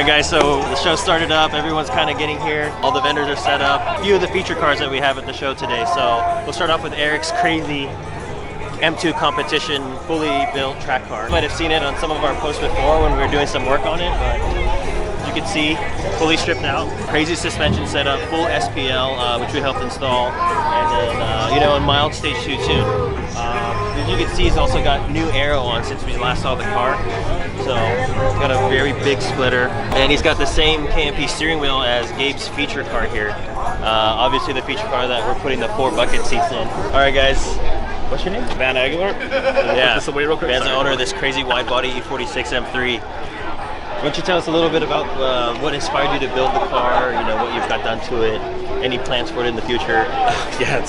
Alright guys, so the show started up, everyone's kind of getting here, all the vendors are set up. A few of the feature cars that we have at the show today, so we'll start off with Eric's crazy M2 competition, fully built track car. You might have seen it on some of our posts before when we were doing some work on it, but as you can see, fully stripped out. Crazy suspension setup, full SPL, which we helped install, and then, you know, in mild stage 2 tune. As you can see, he's also got new aero on since we last saw the car. So he's got a very big splitter, and he's got the same KMP steering wheel as Gabe's feature car here. Obviously the feature car that we're putting the 4 bucket seats in. All right guys, what's your name? Van Aguilar. Yeah, this away real quick. Van's the owner of this crazy wide-body E46 M3. Why don't you tell us a little bit about what inspired you to build the car, you know, what you've got done to it, any plans for it in the future? Yeah,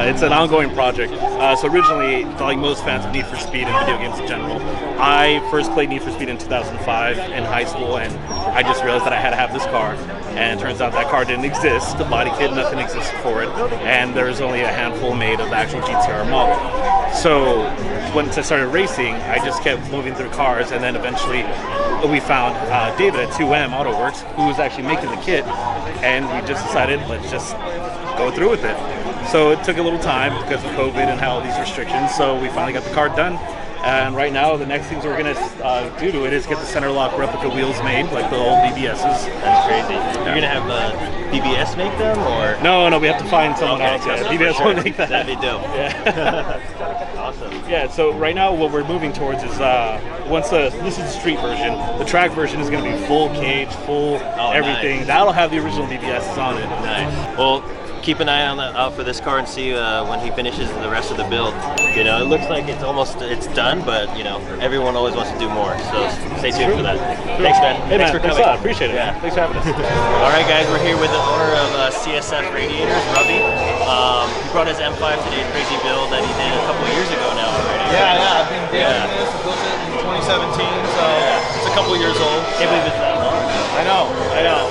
it's an ongoing project. So originally, like most fans of Need for Speed and video games in general, I first played Need for Speed in 2005 in high school, and I just realized that I had to have this car. And it turns out that car didn't exist. The body kit, nothing existed for it. And there's only a handful made of the actual GTR model. So once I started racing, I just kept moving through cars, and then eventually we found David at 2M Auto Works, who was actually making the kit, and we just decided, let's just go through with it. So it took a little time because of COVID and how all these restrictions, so we finally got the car done. And right now, the next things we're going to do to it is get the center lock replica wheels made, like the old BBSs. That's crazy. You're going to have BBS make them, or? No, we have to find someone else. Yeah, BBS sure. won't make that. That'd be dope. Yeah. Awesome. Yeah, so right now what we're moving towards is, this is the street version. The track version is going to be full cage, full everything. Nice. That'll have the original BBSs on it. Nice. Well, keep an eye out for this car and see when he finishes the rest of the build. You know, it looks like it's done, but you know, everyone always wants to do more. So stay tuned for that. Thanks, man. Hey, thanks for coming. Appreciate it. Yeah. Thanks for having us. All right, guys, we're here with the owner of CSF Radiators, Robbie. He brought his M5 today's crazy build that he did a couple of years ago now already. Yeah, I've been dealing this. I built it in 2017, so it's a couple years old. Can't believe it's that long. I know.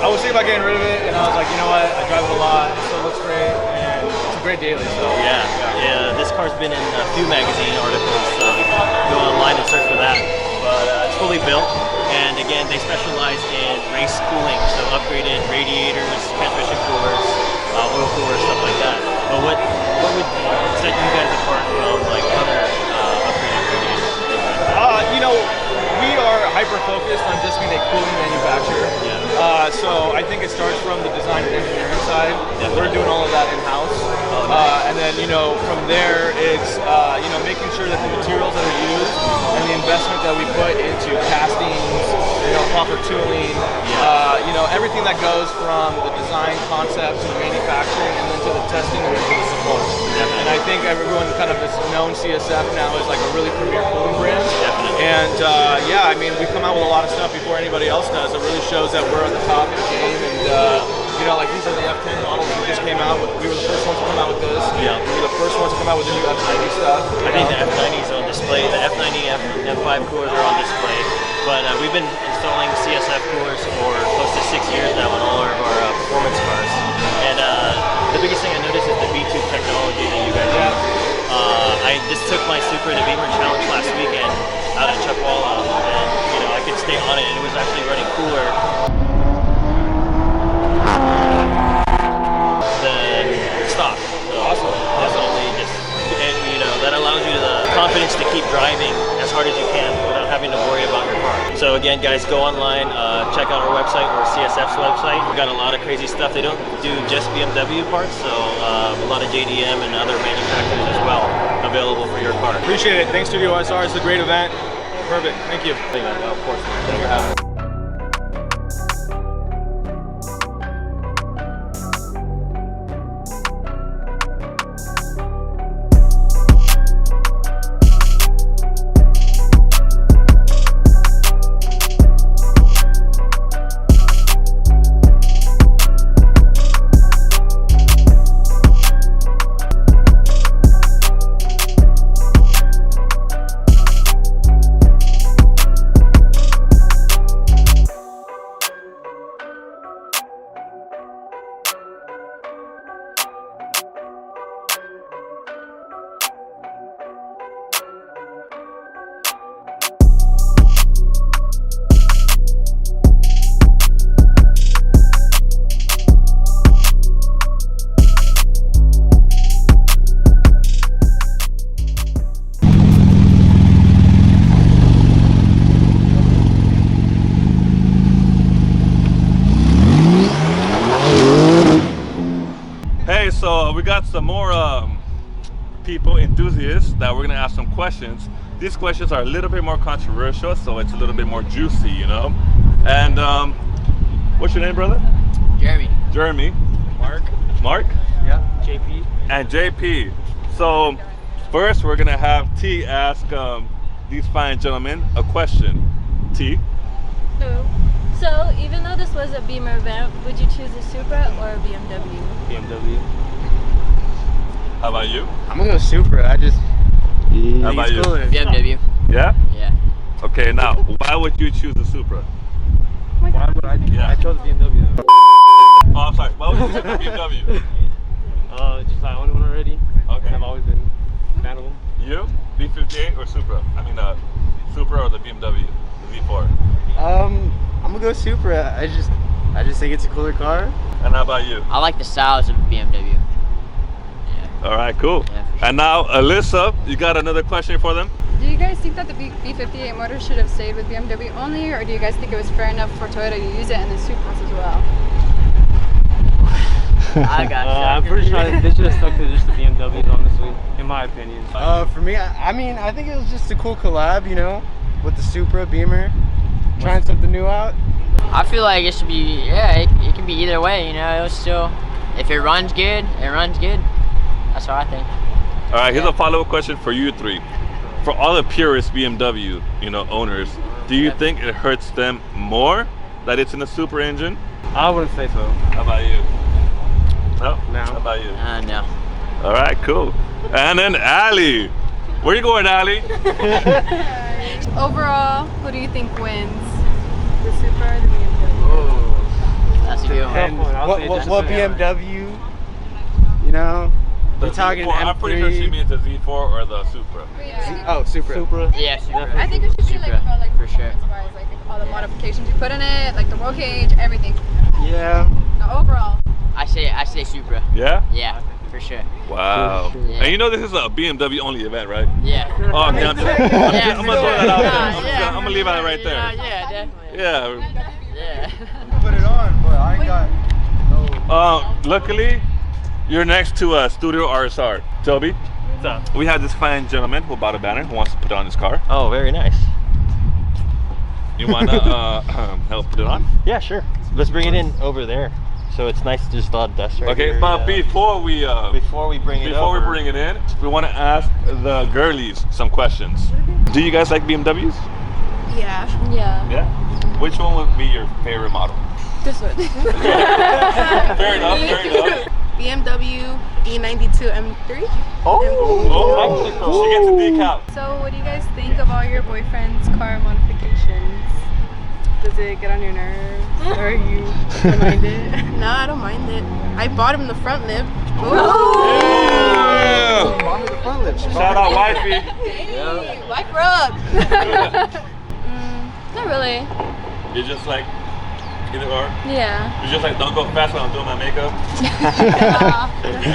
I was thinking about getting rid of it, and I was like, you know what? I drive it a lot. It still looks great, and it's a great daily. So yeah. This car's been in a few magazine articles, so go online and search for that. But it's fully built, and again, they specialize in race cooling, so upgraded radiators, transmission coolers, oil coolers, stuff like that. But what would set you guys apart from like other upgraded radiators? You know, we are hyper-focused on just being a cooling manufacturer. Yeah. So I think it starts from the design and engineering side. Definitely. We're doing all of that in-house. Nice. And then, you know, from there, it's, you know, making sure that the materials that are used and the investment that we put into castings, you know, proper tooling, you know, everything that goes from the design concept to the manufacturing and then to the testing and then to the support. And I think everyone kind of has known CSF now as like a really premier cooling brand. Definitely. And yeah, I mean, we come out with a lot of stuff before anybody else does. It really shows that we're at the top of the game. And you know, like these are the F10 models we just came out with. We were the first ones to come out with this. Yeah. We were the first ones to come out with the new F90 stuff. I think the F90 is on display. The F90 M5 coolers are on display. But we've been installing CSF coolers for close to 6 years now on all of our performance cars. And the biggest thing I noticed is the V-tube technology that you guys have. I just took my Supra to Beamer Challenge last weekend out at Chuckwalla, and you know, I could stay on it, and it was actually running cooler than stock. So awesome. Definitely just, you know, that allows you the confidence to keep driving as hard as you can without having to worry about your car. So again, guys, go online, check out our website or CSF's website. We've got a lot of crazy stuff. They don't do just BMW parts, so a lot of JDM and other manufacturers as well available for your car. Appreciate it. Thanks, StudioRSR. It's a great event. Perfect. Thank you. Of course. Thanks for having me. so we got some more people, enthusiasts, that we're gonna ask some questions. These questions are a little bit more controversial, so it's a little bit more juicy, you know. And what's your name, brother? Jeremy. Jeremy. Mark. Mark. Yeah. JP. And JP. So first, we're gonna have T ask these fine gentlemen a question. T. Hello. So, even though this was a Beamer event, would you choose a Supra or a BMW? BMW. How about you? I'm gonna go Supra. How about you? BMW. Yeah? Yeah. Okay, now, why would you choose a Supra? Why would I? Yeah. I chose BMW. Oh, I'm sorry. Why would you choose a BMW? Just I own one already. Okay. I've always been a fan of them. You? B58 or Supra? I mean, Supra or the BMW, the Z4? I'm gonna go Supra. I just think it's a cooler car. And how about you? I like the styles of BMW. All right, cool. Yeah, for sure. And now, Alyssa, you got another question for them? Do you guys think that the B58 motor should have stayed with BMW only, or do you guys think it was fair enough for Toyota to use it and the Supras as well? I got I'm pretty sure they should have stuck to just the BMWs, honestly, in my opinion. For me, I mean, I think it was just a cool collab, you know, with the Supra Beamer, trying something new out. I feel like it should be, it can be either way, you know. It was still, if it runs good, it runs good. That's what I think. All right, here's a follow-up question for you three. For all the purist BMW, owners, do you think it hurts them more that it's in a Supra engine? I wouldn't say so. How about you? No? No. How about you? No. All right, cool. And then Ali. Where you going, Ali? Overall, who do you think wins? The Supra or the BMW? Oh, that's a good one. And what BMW, you know? We're talking Z4, M3. I'm pretty sure she means the Z4 or the Supra. Oh, Supra. Yeah, Supra. I think it should be like Supra, about like for sure. performance-wise, like all the modifications you put in it, like the roll cage, everything. Yeah. No, overall. I say Supra. Yeah? Yeah, for sure. Wow. Yeah. And this is a BMW only event, right? Yeah. Oh, okay, I'm gonna throw that out there. I'm gonna leave it right there. Yeah, definitely. Yeah. Yeah. Put it on, but I ain't got Luckily, you're next to StudioRSR. Toby, What's up? we have this fine gentleman who bought a banner who wants to put it on his car. Oh, very nice. You wanna help put it on? Yeah, sure. Let's bring it in over there. So it's nice, just a lot of dust right Okay, here. but before we bring it in, we want to ask the girlies some questions. Do you guys like BMWs? Yeah. Yeah. Yeah. Which one would be your favorite model? This one. Fair enough. BMW E92 M3. Oh, she gets a decal. So, what do you guys think of all your boyfriend's car modifications? Does it get on your nerves, or you don't mind it? No, I don't mind it. I bought him the front lip. Yeah. Shout out wifey. Wife rub. Not really. You're just like either or. Yeah. You're just like don't go fast when I'm doing my makeup. Would you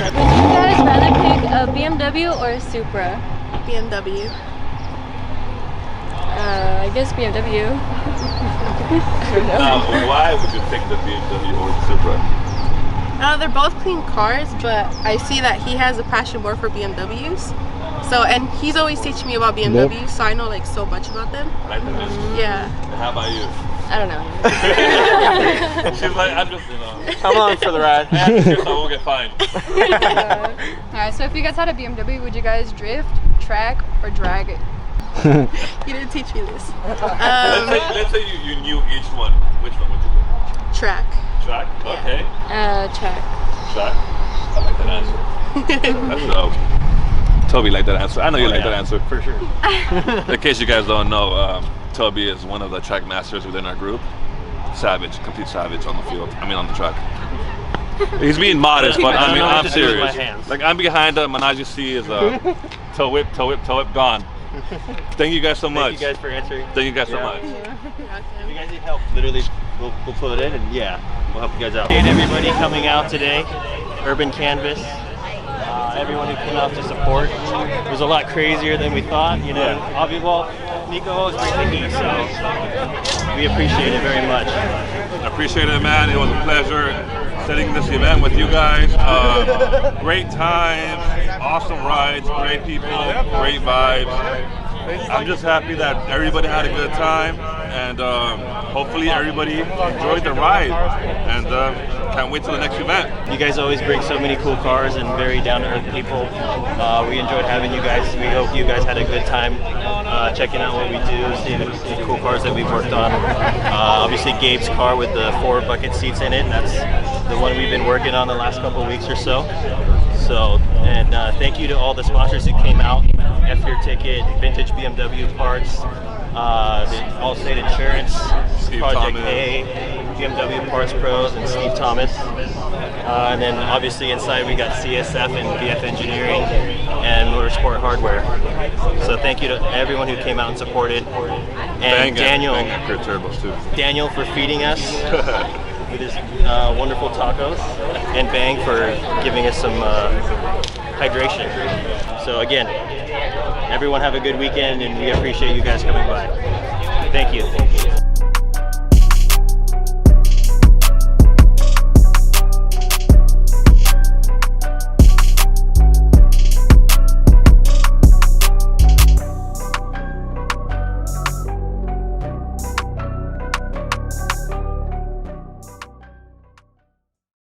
guys rather pick a BMW or a Supra? BMW. I guess BMW. Now, why would you pick the BMW or the Supra? They're both clean cars, but I see that he has a passion more for BMWs. So, and he's always teaching me about BMWs, so I know like so much about them. Like the business. Yeah. And how about you? I don't know. She's like, I'm just, Come on for the ride. I have to so I won't get fined. Alright, so if you guys had a BMW, would you guys drift, track, or drag it? He didn't teach me this. Let's say you knew each one. Which one would you do? Track. Track? Okay. Track. Track? I like that answer. That's dope. Toby liked that answer. I know you like that answer. For sure. In case you guys don't know, Toby is one of the track masters within our group. Savage, complete savage on the field. I mean on the track. He's being modest, but I mean I'm serious. Like I'm behind him, and as you see is toe whip, gone. Thank you guys so much. Thank you guys for answering. Thank you guys so much. If you guys need help, literally, we'll pull it in, and we'll help you guys out. And everybody coming out today, Urbxn Canvxs, everyone who came out to support. It was a lot crazier than we thought, Obviously, well, Nico always brings the heat, so we appreciate it very much. I appreciate it, man. It was a pleasure sitting in this event with you guys. Great times, awesome rides, great people, great vibes. I'm just happy that everybody had a good time, and hopefully everybody enjoyed the ride, and can't wait till the next event. You guys always bring so many cool cars and very down-to-earth people. We enjoyed having you guys. We hope you guys had a good time checking out what we do, seeing the cool cars that we've worked on. Obviously Gabe's car with the 4 bucket seats in it, that's the one we've been working on the last couple of weeks or so. And thank you to all the sponsors who came out, F Your Ticket, Vintage BMW Parts, the Allstate Insurance, Steve Project Thomas. A, BMW Parts Pros, and Steve Thomas. And then obviously inside we got CSF and VF Engineering and Motorsport Hardware. So thank you to everyone who came out and supported. And Daniel for feeding us with his wonderful tacos, and Bang for giving us some hydration. So again, everyone have a good weekend, and we appreciate you guys coming by. Thank you.